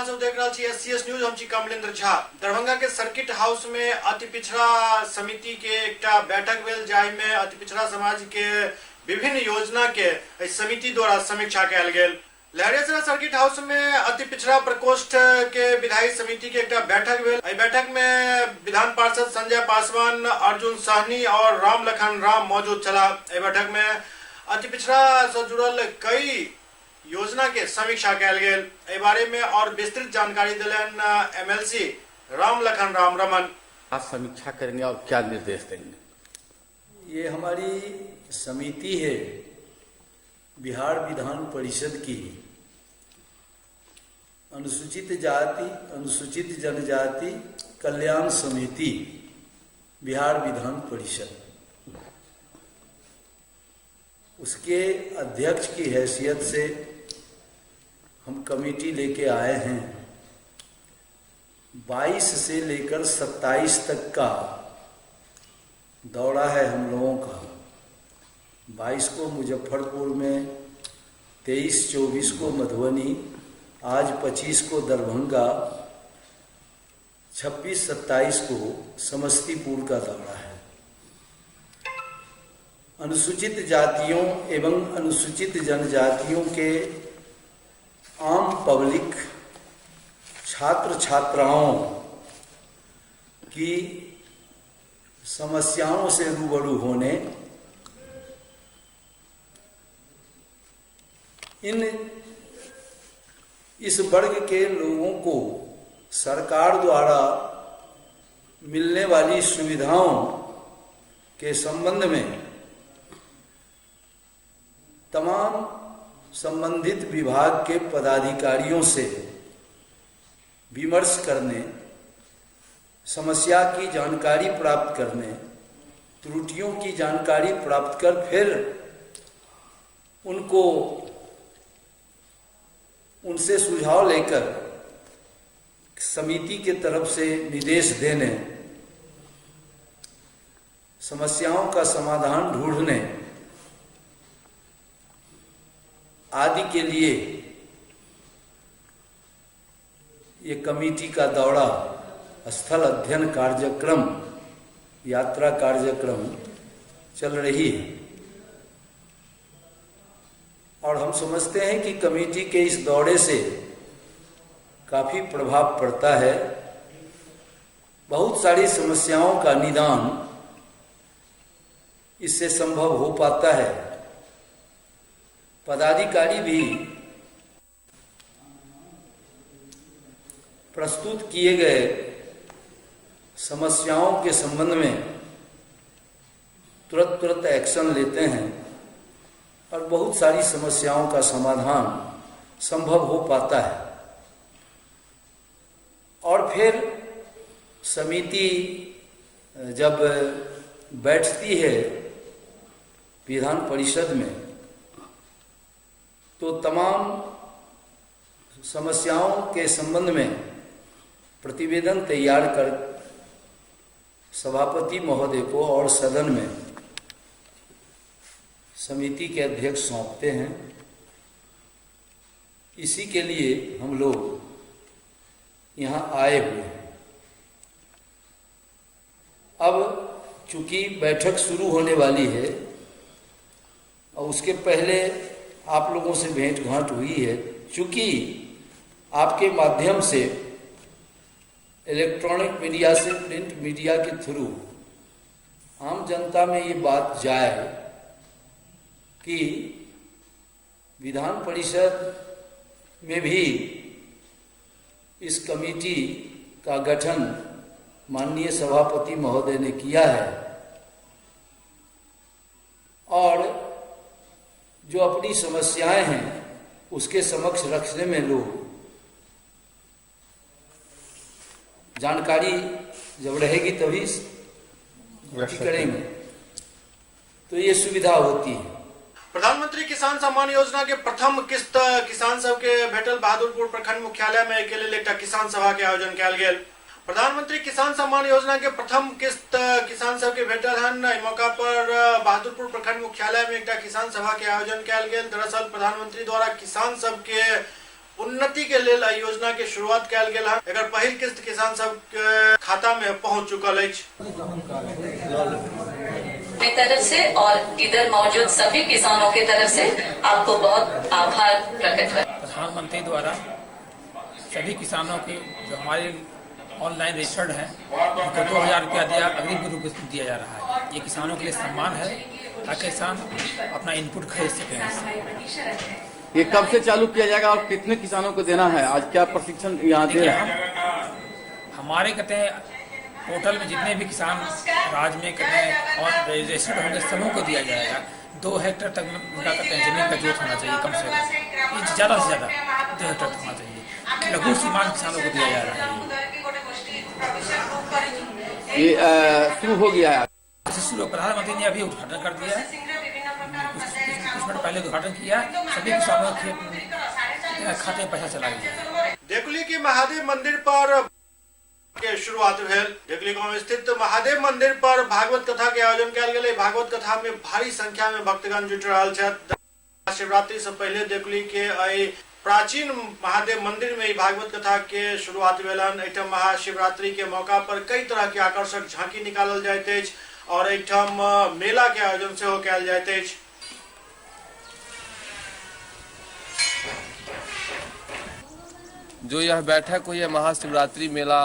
सब देख रहा छी एससीएस न्यूज। हम छी कमलेंद्र झा। दरभंगा के सर्किट हाउस में अति पिछड़ा समिति के एकटा बैठक भेल, जाहि में अति पिछड़ा समाज के विभिन्न योजना के समिति द्वारा समीक्षा कयल गेल। लहरियासराय सर्किट हाउस में अति पिछड़ा प्रकोष्ठ के विधायी समिति के एकटा बैठक भेल। एहि बैठक में विधान पार्षद संजय पासवान, अर्जुन सहनी और राम लखन राम मौजूद छला। एहि बैठक में अति पिछड़ा से जुड़ल कई योजना के समीक्षा कयल गेल। एहि बारे में और विस्तृत जानकारी दिलन एमएलसी राम लखन राम रमन। आज समीक्षा करेंगे और क्या निर्देश देंगे? ये हमारी समिति है बिहार विधान परिषद की अनुसूचित जाति अनुसूचित जनजाति कल्याण समिति बिहार विधान परिषद, उसके अध्यक्ष की हैसियत से हम कमेटी लेके आए हैं। 22 से लेकर 27 तक का दौरा है हम लोगों का। 22 को मुजफ्फरपुर में, 23-24 को मधुबनी, आज 25 को दरभंगा, 26-27 को समस्तीपुर का दौरा है। अनुसूचित जातियों एवं अनुसूचित जनजातियों के आम पब्लिक छात्र छात्राओं की समस्याओं से रूबरू होने, इस वर्ग के लोगों को सरकार द्वारा मिलने वाली सुविधाओं के संबंध में तमाम संबंधित विभाग के पदाधिकारियों से विमर्श करने, समस्या की जानकारी प्राप्त करने, त्रुटियों की जानकारी प्राप्त कर फिर उनसे सुझाव लेकर समिति के तरफ से निर्देश देने, समस्याओं का समाधान ढूंढने आदि के लिए ये कमेटी का दौरा, स्थल अध्ययन कार्यक्रम, यात्रा कार्यक्रम चल रही है। और हम समझते हैं कि कमेटी के इस दौरे से काफ़ी प्रभाव पड़ता है। बहुत सारी समस्याओं का निदान इससे संभव हो पाता है। पदाधिकारी भी प्रस्तुत किए गए समस्याओं के संबंध में तुरंत एक्शन लेते हैं और बहुत सारी समस्याओं का समाधान संभव हो पाता है। और फिर समिति जब बैठती है विधान परिषद में तो तमाम समस्याओं के संबंध में प्रतिवेदन तैयार कर सभापति महोदय को और सदन में समिति के अध्यक्ष सौंपते हैं। इसी के लिए हम लोग यहाँ आए हुए हैं। अब चूंकि बैठक शुरू होने वाली है और उसके पहले आप लोगों से भेंट घांट हुई है, चूंकि आपके माध्यम से इलेक्ट्रॉनिक मीडिया से प्रिंट मीडिया के थ्रू आम जनता में ये बात जाए कि विधान परिषद में भी इस कमेटी का गठन माननीय सभापति महोदय ने किया है और जो अपनी समस्याएं हैं उसके समक्ष रखने में लोग जानकारी जब रहेगी तभी करेंगे, तो ये सुविधा होती है। प्रधानमंत्री किसान सम्मान योजना के प्रथम किस्त किसान सब के भेटल। बहादुरपुर प्रखंड मुख्यालय में के लेल एकटा किसान सभा के आयोजन कयल गेल। प्रधानमंत्री किसान सम्मान योजना के प्रथम किस्त किसान सब के भेटल हन। एहि मौका पर बहादुरपुर प्रखंड मुख्यालय में एकटा किसान सभा के आयोजन कयल गेल। दरअसल प्रधानमंत्री द्वारा किसान सब के उन्नति के लेल एहि योजना के शुरुआत कयल गेल है। एकर पहिल किस्त किसान सब के खाता में पहुंच चुकल अछि। मेरी तरफ से और इधर मौजूद सभी किसानों की तरफ से आपको बहुत आभार प्रकट कर। प्रधानमंत्री द्वारा सभी किसानों के जो हमारे ऑनलाइन रजिस्टर्ड हैं उनको 2000 रुपया दिया अग्रिम के रूप में दिया जा रहा है। ये किसानों के लिए सम्मान है ताकि किसान अपना इनपुट खरीद सकें। ये कब से चालू किया जाएगा और कितने किसानों को देना है? आज क्या प्रशिक्षण यहाँ दे रहे हैं? हमारे कहते हैं पोर्टल में जितने भी किसान राज्य में कहते हैं और रजिस्टर्ड होंगे समूह को दिया जाएगा। 2 हेक्टेयर तक उनका कहते हैं जमीन का जोत होना चाहिए कम से कम, ये ज़्यादा से ज़्यादा 2 हेक्टेयर तक होना चाहिए। लघु सीमांत किसानों को दिया जा रहा है। ये शुरू हो गया है। शुरू प्रधानमंत्री ने अभी उद्घाटन कर दिया है, कुछ मिनट पहले उद्घाटन किया, सभी किसानों के खाते में पैसा चला गया। देकुली के महादेव मंदिर पर के शुरुआत भेल। देकुली गांव स्थित महादेव मंदिर पर भागवत कथा के आयोजन कयल गेल। भागवत कथा में भारी संख्या में भक्तगण जुट रहल छथि। शिवरात्रि से पहले देकुली के एहि प्राचीन महादेव मंदिर में भागवत कथा के शुरुआत भेलन। एहिठाम महाशिवरात्रि के मौका पर कई तरह के आकर्षक झांकी निकालल जाइत अछि और एहिठाम मेला के आयोजन सेहो कयल जाइत अछि। जो यह बैठक हुई है महाशिवरात्रि मेला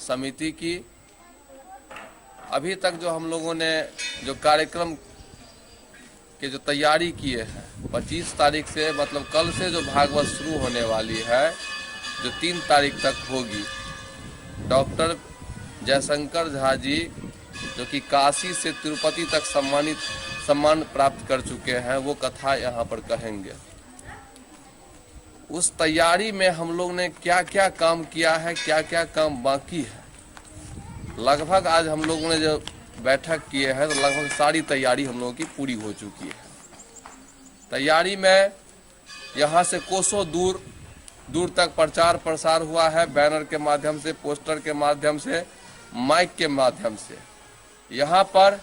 समिति की, अभी तक जो हम लोगों ने जो कार्यक्रम के जो तैयारी किए हैं 25 तारीख से, मतलब कल से जो भागवत शुरू होने वाली है जो 3 तारीख तक होगी। डॉक्टर जयशंकर झा जी जो कि काशी से तिरुपति तक सम्मान प्राप्त कर चुके हैं, वो कथा यहाँ पर कहेंगे। उस तैयारी में हम लोग ने क्या क्या काम किया है, क्या क्या काम बाकी है, लगभग आज हम लोगों ने जो बैठक किए हैं तो लगभग सारी तैयारी हम लोगों की पूरी हो चुकी है। तैयारी में यहाँ से कोसों दूर तक प्रचार प्रसार हुआ है, बैनर के माध्यम से, पोस्टर के माध्यम से, माइक के माध्यम से। यहाँ पर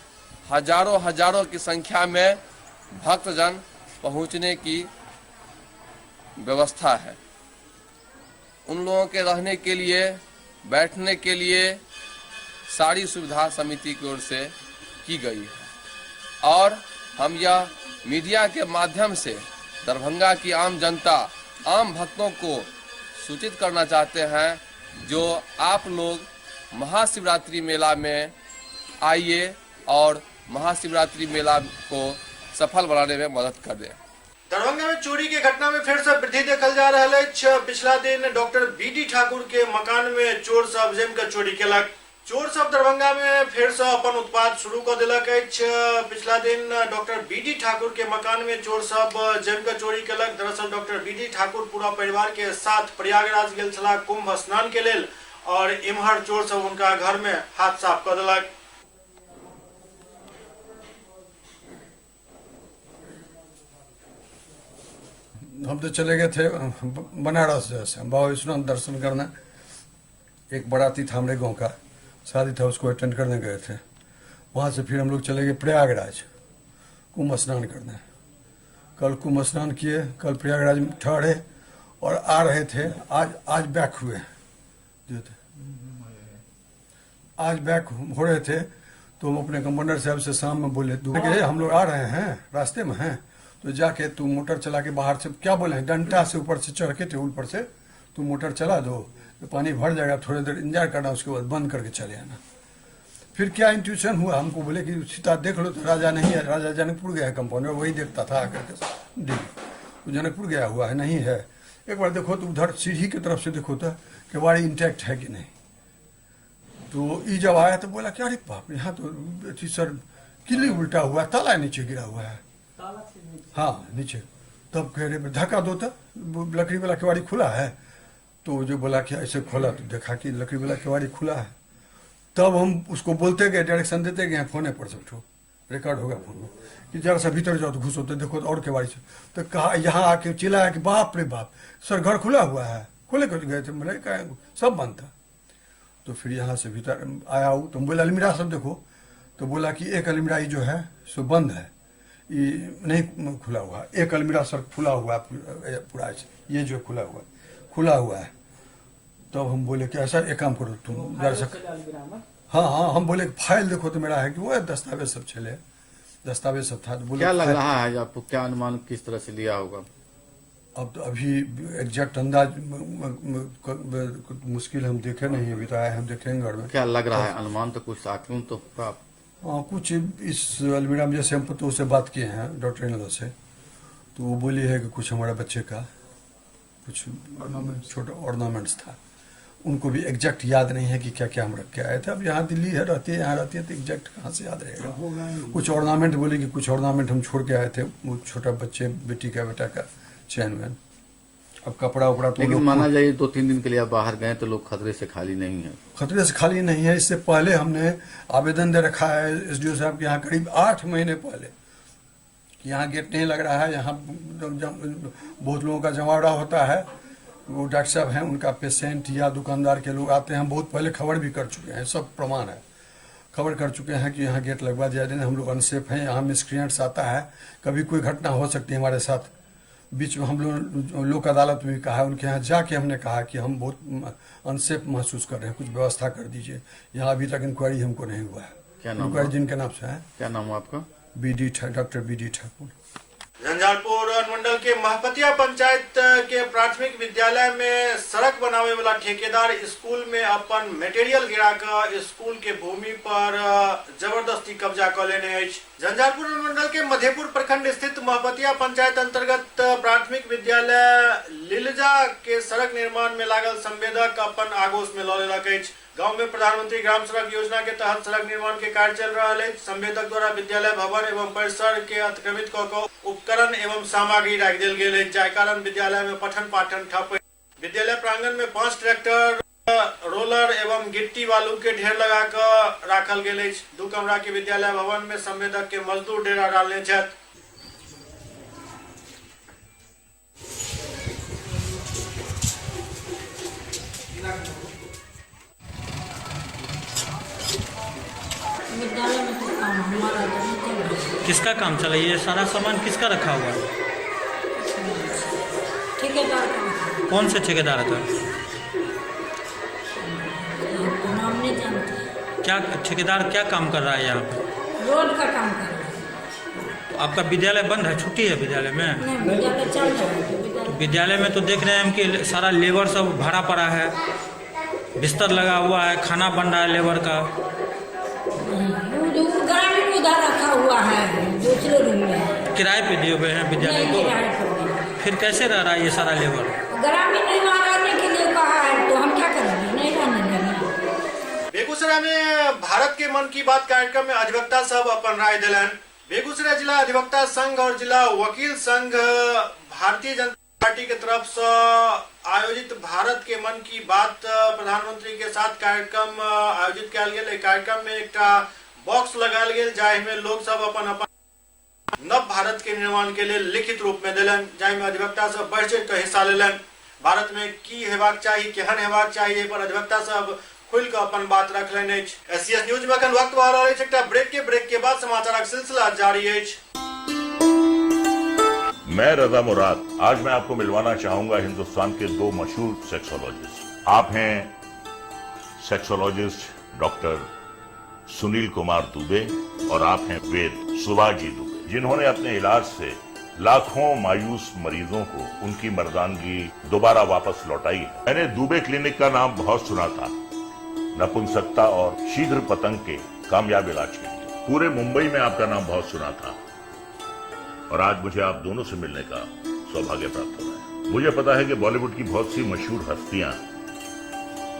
हजारों की संख्या में भक्तजन पहुँचने की व्यवस्था है। उन लोगों के रहने के लिए, बैठने के लिए सारी सुविधा समिति की ओर से की गई है। और हम यह मीडिया के माध्यम से दरभंगा की आम जनता, आम भक्तों को सूचित करना चाहते हैं, जो आप लोग महाशिवरात्रि मेला में आइए और महाशिवरात्रि मेला को सफल बनाने में मदद कर दें। दरभंगा में चोरी के घटना में फिर से वृद्धि देखल जा रहा है। पिछला दिन डॉक्टर बीडी ठाकुर के मकान में चोर सब जम के चोरी केलक। चोर सब दरभंगा में फिर से अपन उत्पाद शुरू कर दिलक अछि। पिछला दिन डॉक्टर बीडी ठाकुर के मकान में चोर सब जम के चोरी केलक। दरअसल डॉक्टर बीडी ठाकुर पूरा परिवार के साथ प्रयागराज गेल छलाह कुंभ स्नान के लेल और इम्हर चोर सब उनका घर में हाथ साफ कर दिलक। हम तो चले गए थे बनारस जैसे बाबा विश्वनाथ दर्शन करने। एक बाराती था हमारे गांव का, शादी था, उसको अटेंड करने गए थे। वहाँ से फिर हम लोग चले गए प्रयागराज कुंभ स्नान करने। कल कुंभ स्नान किए, कल प्रयागराज में ठहरे और आ रहे थे। आज बैक हुए जो थे, आज बैक हो रहे थे तो हम अपने कंपाउंडर साहब से शाम में बोले हम लोग आ रहे हैं, रास्ते में हैं, तो जाके तू मोटर चला के बाहर से क्या बोले, डंडा से ऊपर से चढ़ के टेबल पर से तू मोटर चला दो, तो पानी भर जाएगा, थोड़ी देर इंतजार करना, उसके बाद बंद करके चले आना। फिर क्या इंट्यूशन हुआ, हमको बोले कि सीता देख लो, तो राजा नहीं है, राजा जनकपुर गया है, कंपाउंडर वही देखता था आकर के, तो जनकपुर गया हुआ है, नहीं है। एक बार देखो तो उधर सीढ़ी की तरफ से देखो तो केवाड़ी इंटैक्ट है कि नहीं। तो ये जब आया तो बोला कि अरे बाप, यहाँ तो सर किले उल्टा हुआ, ताला नीचे गिरा हुआ है, हाँ नीचे। तब कह रहे धक्का दो, तो लकड़ी वाला केवाड़ी खुला है। तो जो बोला कि ऐसे खोला तो देखा कि लकड़ी वाला केवाड़ी खुला है। तब हम उसको बोलते गए, डायरेक्शन देते गए, फोने पर से उठो, रिकॉर्ड होगा फोन में, कि जरा सा भीतर जाओ तो घुसो तो देखो तो और केवाड़ी से। तो कहा यहाँ आके चिल्लाया कि बाप रे बाप सर घर खुला हुआ है, खोले कर गए थे, बोले सब बंद था। तो फिर यहाँ से भीतर आया हूँ तो बोला अलमीरा सब देखो, तो बोला कि एक अलमीरा जो है सो बंद है, ये नहीं खुला हुआ, एक अलमीरा सर खुला हुआ पूरा, ये जो खुला हुआ। खुला हुआ है। तब हम बोले कि ऐसा एक काम करो तुम दर्शक, हाँ हम बोले फाइल देखो तो मेरा है कि वो दस्तावेज सब चले, दस्तावेज सब था। तो बोले क्या लग रहा है आपको, क्या अनुमान किस तरह से लिया होगा? अब तो अभी एग्जैक्ट अंदाज मुश्किल, हम देखे नहीं अभी तो आए, हम देखेंगे घर में। क्या लग रहा है अनुमान, तो कुछ आकलन तो प्राप्त? कुछ इस अलमीरा में जैसे हम तो से बात किए हैं डॉक्टर इन से, तो वो बोली है कि कुछ हमारे बच्चे का कुछ छोटा ऑर्नामेंट्स था, उनको भी एग्जैक्ट याद नहीं है कि क्या क्या हम रख के आए थे। अब यहाँ दिल्ली है, रहती है यहाँ रहती है, तो एग्जैक्ट कहाँ से याद रहेगा। कुछ ऑर्नामेंट बोले कि कुछ ऑर्नामेंट हम छोड़ के आए थे, वो छोटा बच्चे बेटी का बेटा का चैन वैन। अब कपड़ा उपड़ा तो लेकिन माना जाए 2-3 दिन के लिए आप बाहर गए तो लोग खतरे से खाली नहीं है। खतरे से खाली नहीं है। इससे पहले हमने आवेदन दे रखा है SDO साहब के यहाँ करीब 8 महीने पहले, यहाँ गेट नहीं लग रहा है, यहाँ बहुत लोगों का जमावड़ा होता है। वो डॉक्टर साहब हैं, उनका पेशेंट या दुकानदार के लोग आते हैं, बहुत पहले खबर भी कर चुके हैं, सब प्रमाण है, खबर कर चुके हैं कि यहाँ गेट लगवा दिया जाए, हम लोग अनसेफ हैं, यहाँ मिसक्रिएंट्स आता है, कभी कोई घटना हो सकती है हमारे साथ। बीच में हम लोग अदालत में भी कहा, उनके यहाँ जाके हमने कहा कि हम बहुत अनसेफ महसूस कर रहे हैं, कुछ व्यवस्था कर दीजिए। यहाँ अभी तक इंक्वायरी हमको नहीं हुआ है। क्या नाम? इंक्वायरी जिनके नाम से है। क्या नाम है आपका? Doctor BD Thakur. झंझारपुर अनुमंडल के महपतिया पंचायत के प्राथमिक विद्यालय में सड़क बनावे वाला ठेकेदार स्कूल में अपन मटेरियल गिरा कर स्कूल के भूमि पर जबरदस्ती कब्जा कर लेने अछि। झंझारपुर अनुमंडल के मधेपुर प्रखंड स्थित महपतिया पंचायत अंतर्गत प्राथमिक विद्यालय लिलजा के सड़क निर्माण में लागल संवेदक अपन आगोश में लऽ लेलक अछि। गांव में प्रधानमंत्री ग्राम सड़क योजना के तहत सड़क निर्माण के कार्य चल रहा है। संवेदक द्वारा विद्यालय भवन एवं परिसर के अतिक्रमित कऽ उपकरण एवं सामग्री राखि देल गेल अछि, जाहि कारण विद्यालय में पठन पाठन ठप। विद्यालय प्रांगण में 5 ट्रैक्टर, रोलर एवं गिट्टी बालू के ढेर लगा कर राखल गेल अछि। 2 कमरा के विद्यालय भवन में संवेदक के मजदूर डेरा डालने छथि। किसका काम चला? ये सारा सामान किसका रखा हुआ है? ठेकेदार का। कौन से ठेकेदार का? नाम नहीं जानते। क्या ठेकेदार क्या काम कर रहा है यहाँ पे? रोड का काम कर रहा है। तो आपका विद्यालय बंद है, छुट्टी है विद्यालय में? नहीं, विद्यालय चल रहा है। तो विद्यालय में तो देख रहे हैं हम कि सारा लेबर सब भरा पड़ा है, बिस्तर लगा हुआ है, खाना बन रहा है लेबर का। ग्रामीण उधर रखा हुआ है दूसरे रूम में, किराए पे दिए हुए हैं विद्यालय को। फिर कैसे रह रहा है ये सारा लेबर? ग्रामीण नहीं रहने के लिए कहा है, तो हम क्या करेंगे? नहीं रहने देंगे। बेगूसराय में भारत के मन की बात कार्यक्रम में अधिवक्ता सब अपन राय दिलन। बेगूसराय जिला अधिवक्ता संघ और जिला वकील संघ भारतीय जनता पार्टी के तरफ से आयोजित भारत के मन की बात प्रधानमंत्री के साथ कार्यक्रम आयोजित किया गेल। कार्यक्रम में एक बॉक्स लगाल गेल, जाहि में लोग सब अपन अपन नव भारत के निर्माण के लिए लिखित रूप में दिलन, जाहि में अधिवक्ता सब बढ़ चढ़ कर हिस्सा लेलन। भारत में की हेबाक चाहिए, केहन हेबाक चाहिए पर अधिवक्ता सब खुल कर अपन बात रखलन अछि। SCS न्यूज में अखन वक्त भऽ रहल अछि एकटा ब्रेक के बाद समाचारक सिलसिला जारी अछि। मैं रजा मुराद आज मैं आपको मिलवाना चाहूंगा हिंदुस्तान के 2 मशहूर सेक्सोलॉजिस्ट। आप हैं सेक्सोलॉजिस्ट डॉक्टर सुनील कुमार दुबे और आप हैं वेद सुभाजी दुबे, जिन्होंने अपने इलाज से लाखों मायूस मरीजों को उनकी मर्दानगी दोबारा वापस लौटाई है। मैंने दुबे क्लिनिक का नाम बहुत सुना था नपुंसकता और शीघ्र पतंग के कामयाब इलाज के लिए। पूरे मुंबई में आपका नाम बहुत सुना था और आज मुझे आप दोनों से मिलने का सौभाग्य प्राप्त हो रहा है। मुझे पता है कि बॉलीवुड की बहुत सी मशहूर हस्तियां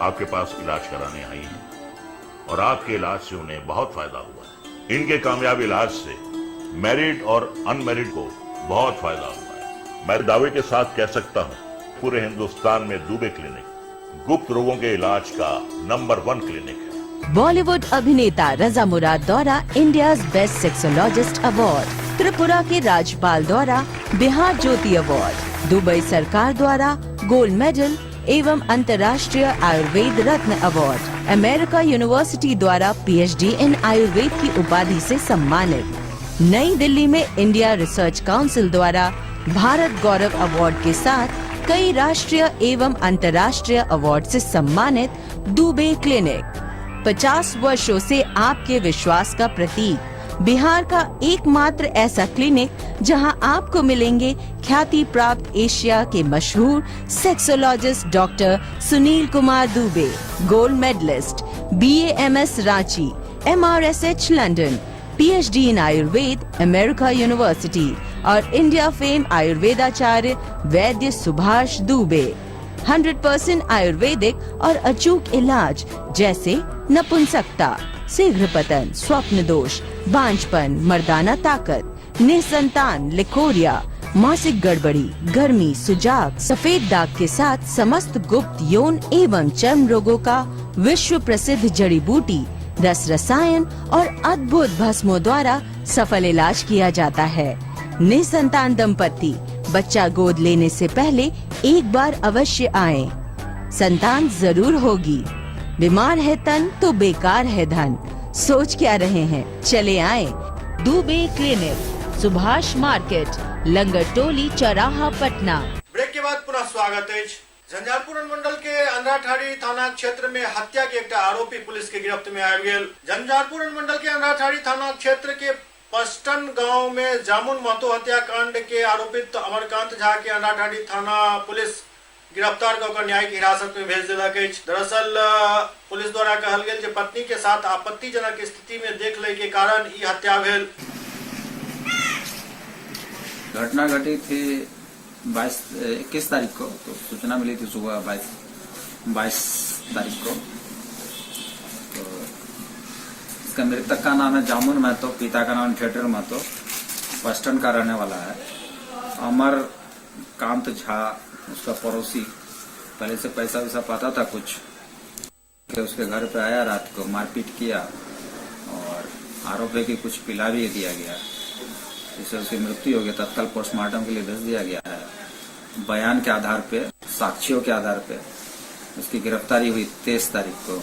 आपके पास इलाज कराने आई हैं और आपके इलाज से उन्हें बहुत फायदा हुआ है। इनके कामयाब इलाज से मैरिड और अनमैरिड को बहुत फायदा हुआ है। मैं दावे के साथ कह सकता हूं पूरे हिंदुस्तान में दुबे क्लिनिक गुप्त रोगों के इलाज का नंबर 1 क्लिनिक है। बॉलीवुड अभिनेता रजा मुराद द्वारा India best sexologist award, Tripura के राज्यपाल द्वारा बिहार ज्योति अवार्ड, दुबई सरकार द्वारा गोल्ड मेडल एवं अंतर्राष्ट्रीय आयुर्वेद रत्न अवार्ड, अमेरिका यूनिवर्सिटी द्वारा PhD इन आयुर्वेद की उपाधि से सम्मानित, नई दिल्ली में इंडिया रिसर्च काउंसिल द्वारा भारत गौरव अवार्ड के साथ कई राष्ट्रीय एवं अंतर्राष्ट्रीय अवार्ड से सम्मानित दुबे क्लिनिक 50 वर्षों से आपके विश्वास का प्रतीक। बिहार का एकमात्र ऐसा क्लिनिक जहां आपको मिलेंगे ख्याति प्राप्त एशिया के मशहूर sexologist doctor Sunil Kumar Dubey, gold medalist, BAMS Ranchi, MRSH London, PhD in Ayurveda, America university और इंडिया फेम आयुर्वेदाचार्य वैद्य सुभाष दुबे। 100% आयुर्वेदिक और अचूक इलाज जैसे नपुंसकता, शीघ्र पतन, स्वप्न दोष, बांझपन, मर्दाना ताकत, निसंतान, लिकोरिया, मासिक गड़बड़ी, गर्मी, सुजाग, सफेद दाग के साथ समस्त गुप्त यौन एवं चर्म रोगों का विश्व प्रसिद्ध जड़ी बूटी, रस रसायन और अद्भुत भस्मों द्वारा सफल इलाज किया जाता है। निसंतान दंपति बच्चा गोद लेने से पहले एक बार अवश्य आएं। संतान जरूर होगी। बीमार है तन तो बेकार है धन। सोच क्या रहे हैं, चले आए दुबे क्लिनिक, सुभाष मार्केट, लंगर टोली, चौराहा, पटना। ब्रेक के बाद पुनः स्वागत है। झंझारपुर अनुमंडल के अंधराठाड़ी थाना क्षेत्र में हत्या के एक आरोपी पुलिस के गिरफ्त में आयल गेल। झंझारपुर अनुमंडल के अंधराठाड़ी थाना क्षेत्र के पस्टन गांव में जामुन महतो हत्याकांड के आरोपित अमरकांत झा के अंधराठाड़ी थाना पुलिस गिरफ्तार कर न्यायिक हिरासत में भेज दिलक। दरअसल पुलिस द्वारा कहल गेल जे पत्नी के साथ आपत्तिजनक स्थिति में देख ले के कारण ई हत्या भेल। घटना घटी थी 21 तारीख को, तो सूचना मिली थी सुबह 22 तारीख को। तो इसका मृतक का नाम है जामुन महतो, पिता का नाम थिएटर महतो, पस्टन का रहने वाला है। अमरकांत झा उसका पड़ोसी, पहले से पैसा वैसा पाता था कुछ, उसके घर पे आया, रात को मारपीट किया और आरोप है कि कुछ पिला भी दिया गया, जिससे उसकी मृत्यु हो गई। तत्काल पोस्टमार्टम के लिए भेज दिया गया है। बयान के आधार पे, साक्ष्यों के आधार पे उसकी गिरफ्तारी हुई 23 तारीख को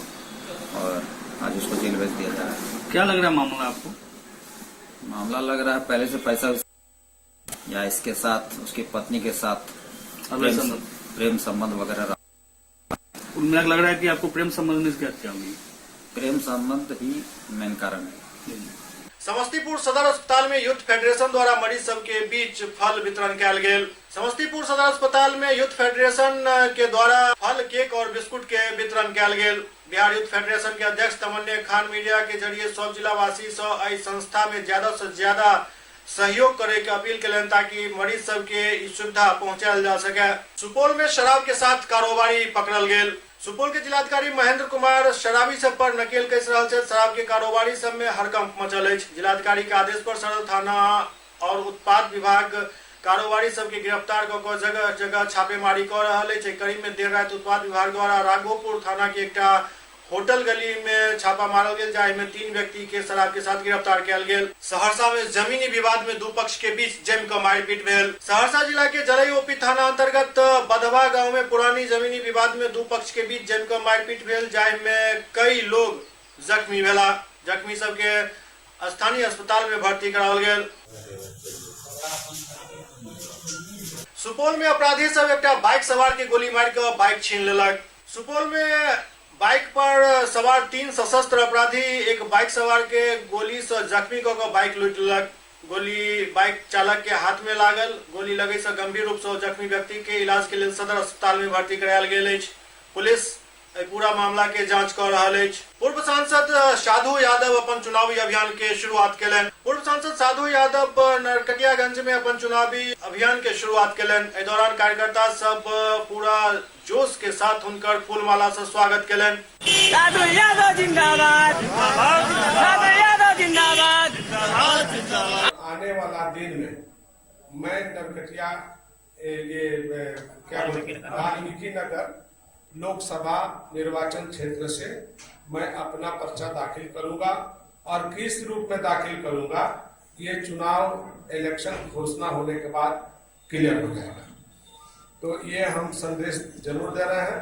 और आज उसको जेल भेज दिया जा रहा है। क्या लग रहा है मामला आपको? मामला लग रहा है पहले से पैसा या इसके साथ उसकी पत्नी के साथ प्रेम संबंध वगैरह। उनमें लग रहा है कि आपको प्रेम संबंध में क्या हत्या हुई? प्रेम संबंध ही मेन कारण है। समस्तीपुर सदर अस्पताल में यूथ फेडरेशन द्वारा मरीज सब के बीच फल वितरण किया गेल। समस्तीपुर सदर अस्पताल में यूथ फेडरेशन के द्वारा फल, केक और बिस्कुट के वितरण किया गेल। बिहार यूथ फेडरेशन के अध्यक्ष तमन्ने खान मीडिया के जरिए सब जिला वासी से एहि संस्था में ज्यादा से ज्यादा सहयोग करे के अपील करें ताकि मरीज सब के सुविधा पहुंचायल जा सके। सुपौल में शराब के साथ कारोबारी पकड़ल गेल। सुपौल के जिलाधिकारी महेंद्र कुमार शराबी सब पर नकेल कस रहा है। शराब के कारोबारी सब में हड़कंप मचल है। जिलाधिकारी के आदेश पर सदर थाना और उत्पाद विभाग कारोबारी सब के गिरफ्तार कर जगह जगह छापेमारी कर रहा है। करीब में देर रात उत्पाद विभाग द्वारा राघोपुर थाना के एक होटल गली में छापा मारल गेल, जाहि में 3 व्यक्ति के शराब के साथ गिरफ्तार किया गेल। सहरसा में जमीनी विवाद में 2 पक्ष के बीच जम कर मारपीट भेल। सहरसा जिला के जरई ओपी थाना अंतर्गत बधवा गांव में पुरानी जमीनी विवाद में 2 पक्ष के बीच जम कर मारपीट भेल, जाहि में कई लोग जख्मी भेला। जख्मी सब के स्थानीय अस्पताल में भर्ती कराओल गेल। सुपौल में अपराधी सब एक बाइक सवार के गोली मार कर बाइक छीन लेलक। सुपौल में बाइक पर सवार 3 सशस्त्र अपराधी एक बाइक सवार के गोली से जख्मी कर बाइक लूट लेलक। गोली बाइक चालक के हाथ में लागल। गोली लगे से गंभीर रूप से जख्मी व्यक्ति के इलाज के लिए सदर अस्पताल में भर्ती करायल गेल अछि। पुलिस पूरा मामला के जांच कर रहा है। पूर्व सांसद साधु यादव अपन चुनावी अभियान के शुरुआत कलन। पूर्व सांसद साधु यादव नरकटियागंज में अपन चुनावी अभियान के शुरुआत कलन। इस दौरान कार्यकर्ता सब पूरा जोश के साथ उनकर फूलमाला से स्वागत कलन। साधु यादव जिंदाबाद, साधु यादव जिंदाबाद। आने वाला दिन में मैं नरकटिया वाल्मीकि नगर लोकसभा निर्वाचन क्षेत्र से मैं अपना पर्चा दाखिल करूंगा और किस रूप में दाखिल करूंगा ये चुनाव इलेक्शन घोषणा होने के बाद क्लियर हो जाएगा। तो ये हम संदेश जरूर दे रहे हैं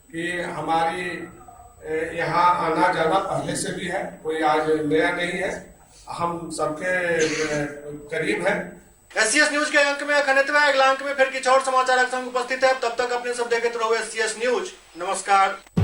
कि हमारी यहाँ आना जाना पहले से भी है, कोई आज नया नहीं है। हम सबके करीब हैं SCS न्यूज के अंक में खनितवा अगला अंक में फिर किछ और समाचार संग उपस्थित है। तब तक अपने सब देखते रहो SCS न्यूज। नमस्कार।